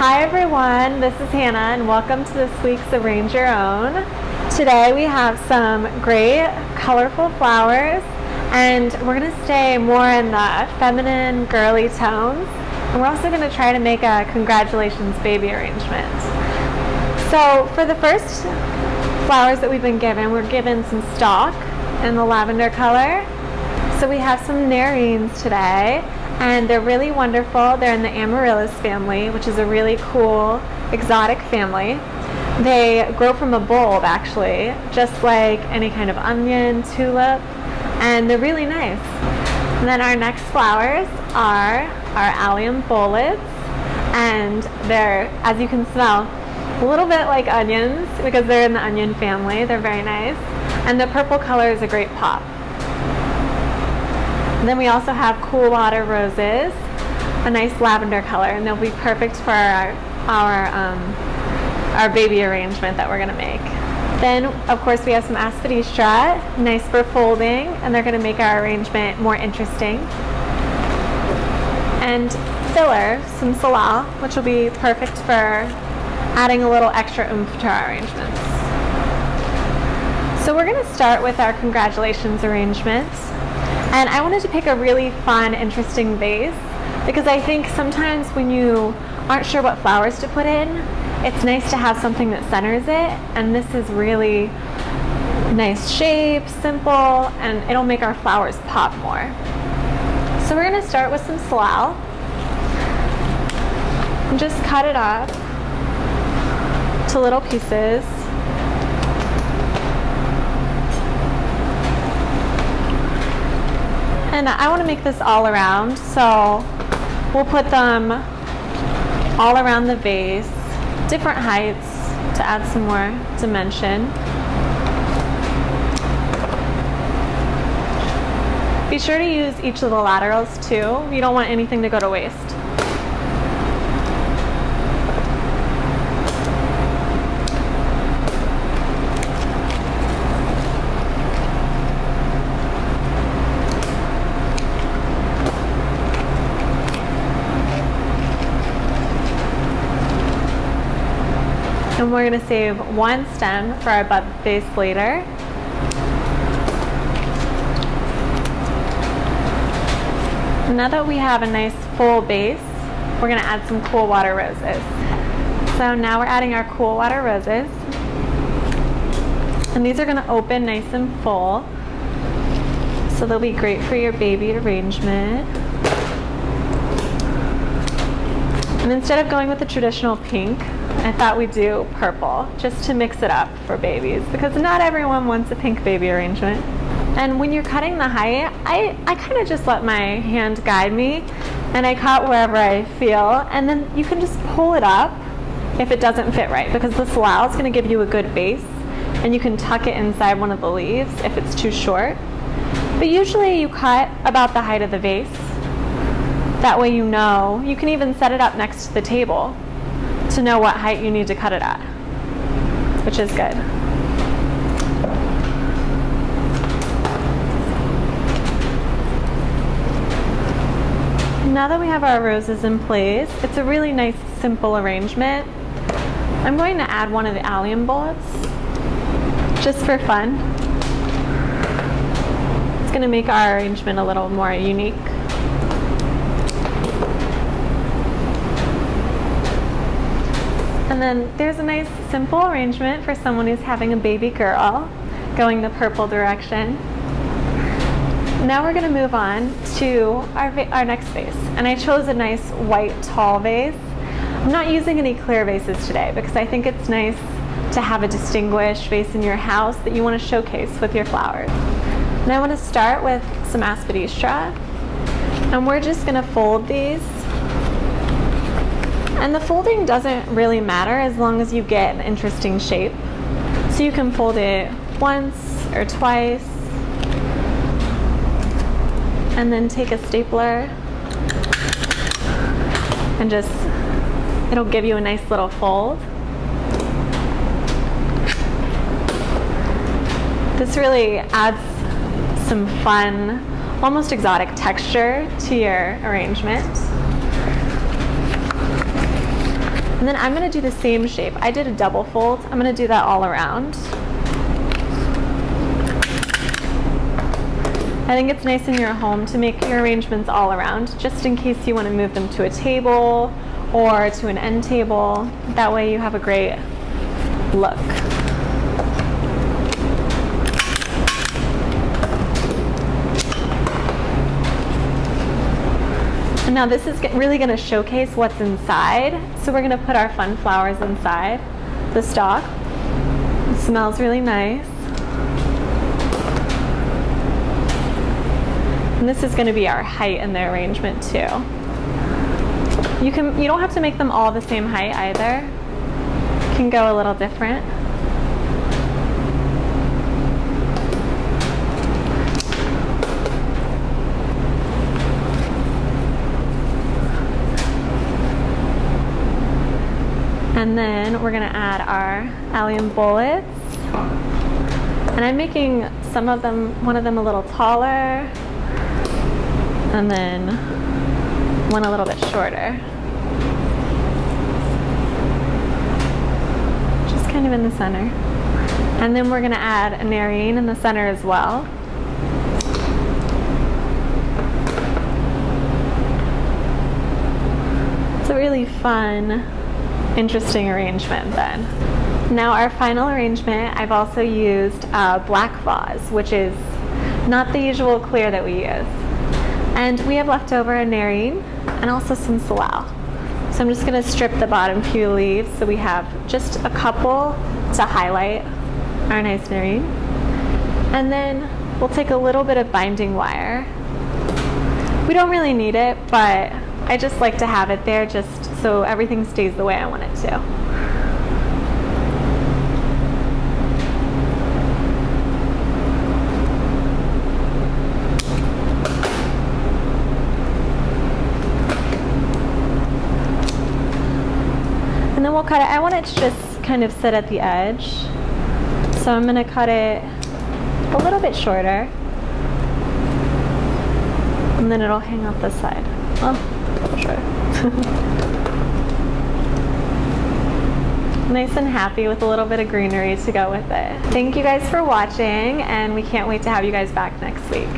Hi everyone, this is Hannah and welcome to this week's Arrange Your Own. Today we have some great colorful flowers and we're going to stay more in the feminine girly tones, and we're also going to try to make a congratulations baby arrangement. So for the first flowers that we've been given, we're given some stock in the lavender color. So we have some nerines today, and they're really wonderful. They're in the amaryllis family, which is a really cool exotic family. They grow from a bulb actually, just like any kind of onion, tulip, and they're really nice. And then our next flowers are our allium bullets, and they're, as you can smell, a little bit like onions because they're in the onion family. They're very nice, and the purple color is a great pop. And then we also have cool water roses, a nice lavender color, and they'll be perfect for our baby arrangement that we're going to make. Then, of course, we have some aspidistra, nice for folding, and they're going to make our arrangement more interesting. And filler, some salal, which will be perfect for adding a little extra oomph to our arrangements. So we're going to start with our congratulations arrangement. And I wanted to pick a really fun, interesting vase because I think sometimes when you aren't sure what flowers to put in, it's nice to have something that centers it, and this is really nice shape, simple, and it'll make our flowers pop more. So we're going to start with some salal and just cut it up to little pieces. And I want to make this all around, so we'll put them all around the vase, different heights to add some more dimension. Be sure to use each of the laterals too. You don't want anything to go to waste. And we're going to save one stem for our bud vase later. Now that we have a nice full base, we're going to add some cool water roses. So now we're adding our cool water roses. And these are going to open nice and full. So they'll be great for your baby arrangement. And instead of going with the traditional pink, I thought we'd do purple, just to mix it up for babies, because not everyone wants a pink baby arrangement. And when you're cutting the height, I kind of just let my hand guide me, and I cut wherever I feel, and then you can just pull it up if it doesn't fit right, because the salal is going to give you a good base, and you can tuck it inside one of the leaves if it's too short. But usually you cut about the height of the vase. That way you know. You can even set it up next to the table to know what height you need to cut it at, which is good. Now that we have our roses in place, it's a really nice simple arrangement. I'm going to add one of the allium bullets just for fun. It's going to make our arrangement a little more unique. And then there's a nice simple arrangement for someone who's having a baby girl, going the purple direction. Now we're going to move on to our next vase. And I chose a nice white tall vase. I'm not using any clear vases today because I think it's nice to have a distinguished vase in your house that you want to showcase with your flowers. And I want to start with some aspidistra. And we're just going to fold these. And the folding doesn't really matter as long as you get an interesting shape. So you can fold it once or twice, and then take a stapler and just, it'll give you a nice little fold. This really adds some fun, almost exotic texture to your arrangement. And then I'm going to do the same shape. I did a double fold. I'm going to do that all around. I think it's nice in your home to make your arrangements all around, just in case you want to move them to a table or to an end table. That way you have a great look. And now this is really going to showcase what's inside. So we're going to put our fun flowers inside the stalk. It smells really nice. And this is going to be our height in the arrangement too. You don't have to make them all the same height either. You can go a little different. And then we're going to add our allium bullets. And I'm making one of them a little taller, and then one a little bit shorter. Just kind of in the center. And then we're going to add a nerine in the center as well. It's a really fun, interesting arrangement then. Now our final arrangement, I've also used a black vase, which is not the usual clear that we use. And we have left over a nerine and also some salal. So I'm just going to strip the bottom few leaves so we have just a couple to highlight our nice nerine. And then we'll take a little bit of binding wire. We don't really need it, but I just like to have it there just so everything stays the way I want it to. And then we'll cut it. I want it to just kind of sit at the edge. So I'm going to cut it a little bit shorter. And then it'll hang off the side. Well, shorter. Nice and happy with a little bit of greenery to go with it. Thank you guys for watching, and we can't wait to have you guys back next week.